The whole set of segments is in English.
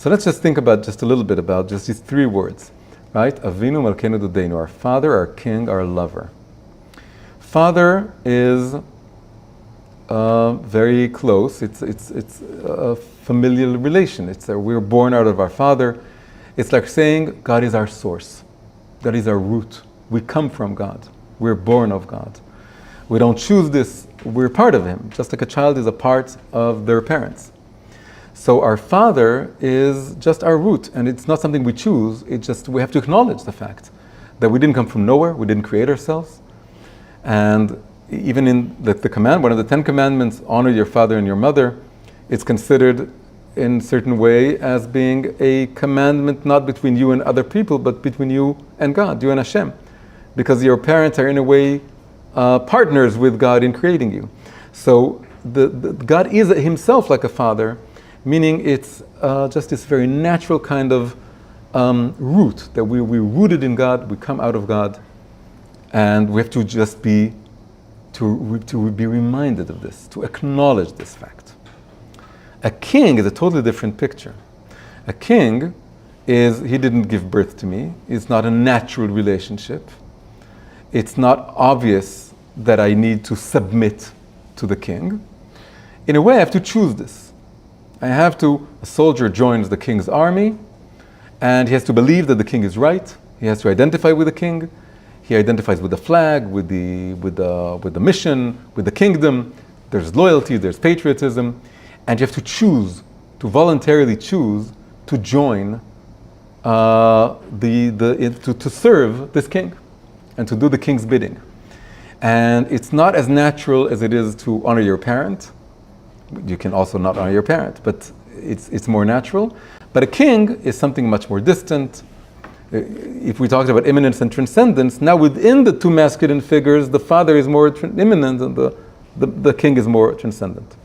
So let's just think about just a little bit about just these three words, right? Avinu Malkeinu Dodeinu, our Father, our King, our Lover. Father is very close. It's a familial relation. We're born out of our Father. It's like saying God is our source. God is our root. We come from God. We're born of God. We don't choose this. We're part of Him, just like a child is a part of their parents. So our Father is just our root, and it's not something we choose. It's just we have to acknowledge the fact that we didn't come from nowhere. We didn't create ourselves. And even in the command, one of the 10 commandments, honor your father and your mother, it's considered in a certain way as being a commandment not between you and other people, but between you and God, you and Hashem. Because your parents are in a way partners with God in creating you. So God is Himself like a father, meaning it's just this very natural kind of root that we're rooted in God, we come out of God, and we have to just be reminded of this, to acknowledge this fact. A king is a totally different picture. A king he didn't give birth to me. It's not a natural relationship. It's not obvious that I need to submit to the king. In a way, I have to choose this. A soldier joins the king's army, and he has to believe that the king is right. He has to identify with the king. He identifies with the flag, with the mission, with the kingdom. There's loyalty, there's patriotism, and you have to choose, to voluntarily choose to join, to serve this king, and to do the king's bidding. And it's not as natural as it is to honor your parent. You can also not honor your parent, but it's more natural. But a king is something much more distant. If we talked about imminence and transcendence, now within the two masculine figures, the father is more imminent and the king is more transcendent.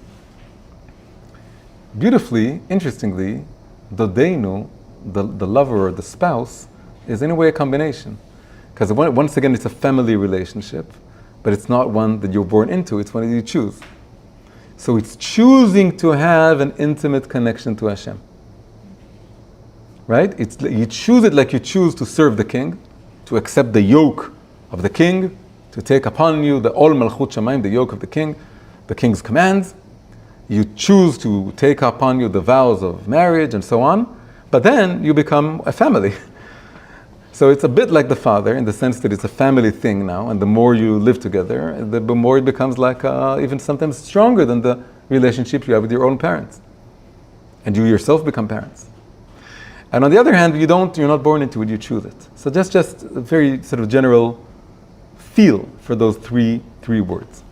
Beautifully, interestingly, Dodeinu, the lover or the spouse, is in a way a combination. Because once again, it's a family relationship, but it's not one that you're born into, it's one that you choose. So it's choosing to have an intimate connection to Hashem. Right? You choose it like you choose to serve the king, to accept the yoke of the king, to take upon you the Ol Malchut Shamayim, the yoke of the king's commands. You choose to take upon you the vows of marriage and so on, but then you become a family. So it's a bit like the father in the sense that it's a family thing now, and the more you live together, the more it becomes like even sometimes stronger than the relationship you have with your own parents. And you yourself become parents. And on the other hand, you're not born into it, you choose it. So that's just a very sort of general feel for those three words.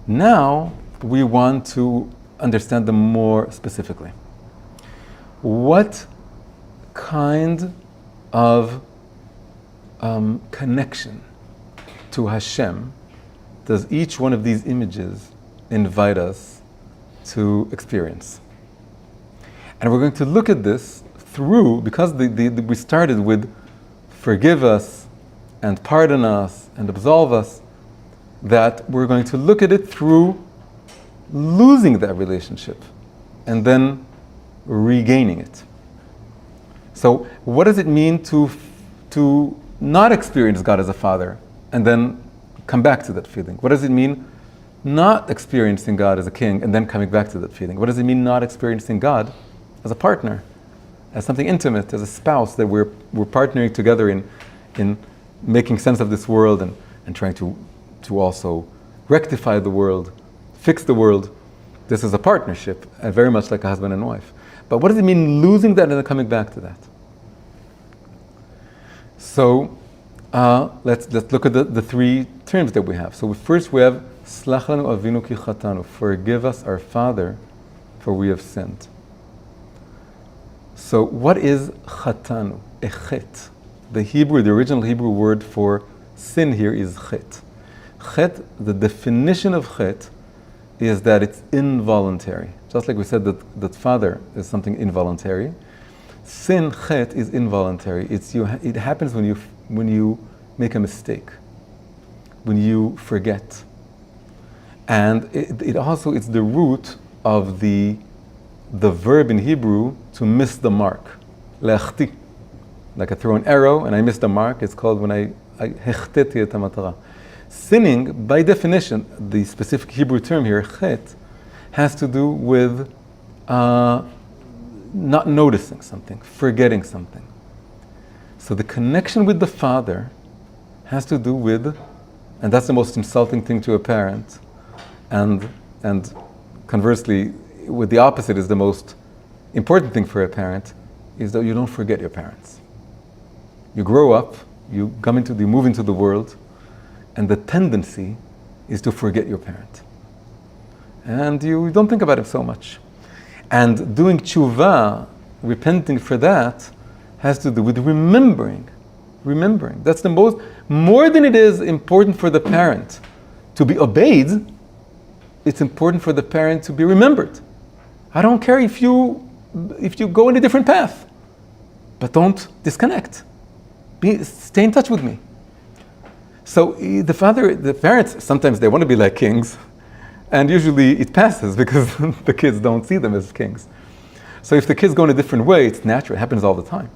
Now we want to understand them more specifically. What kind of connection to Hashem does each one of these images invite us to experience? And we're going to look at this through, because we started with forgive us and pardon us and absolve us, that we're going to look at it through losing that relationship and then regaining it. So what does it mean to not experience God as a father and then come back to that feeling? What does it mean not experiencing God as a king and then coming back to that feeling? What does it mean not experiencing God as a partner, as something intimate, as a spouse that we're partnering together in making sense of this world and trying to also rectify the world, fix the world? This is a partnership, very much like a husband and wife. But what does it mean losing that and then coming back to that? So let's look at the three terms that we have. So first we have Slach lanu avinu ki chatanu, forgive us our Father, for we have sinned. So what is chatanu? Echet. The original Hebrew word for sin here is chet. Chet, the definition of chet is that it's involuntary. Just like we said that father is something involuntary. Sin, chet, is involuntary. It happens when you make a mistake, when you forget. And it's the root of the the verb in Hebrew to miss the mark. Le'achti. Like I throw an arrow and I miss the mark, it's called when I hechteti et hamatara. Sinning, by definition, the specific Hebrew term here, chet, has to do with not noticing something, forgetting something. So the connection with the father has to do with, and that's the most insulting thing to a parent, and conversely, with the opposite is the most important thing for a parent, is that you don't forget your parents. You grow up, you move into the world, and the tendency is to forget your parent. And you don't think about it so much. And doing tshuva, repenting for that, has to do with remembering. Remembering. That's the most, more than it is important for the parent to be obeyed, it's important for the parent to be remembered. I don't care if you go in a different path, but don't disconnect. Stay in touch with me. So the parents, sometimes they want to be like kings, and usually it passes because the kids don't see them as kings. So if the kids go in a different way, it's natural, it happens all the time.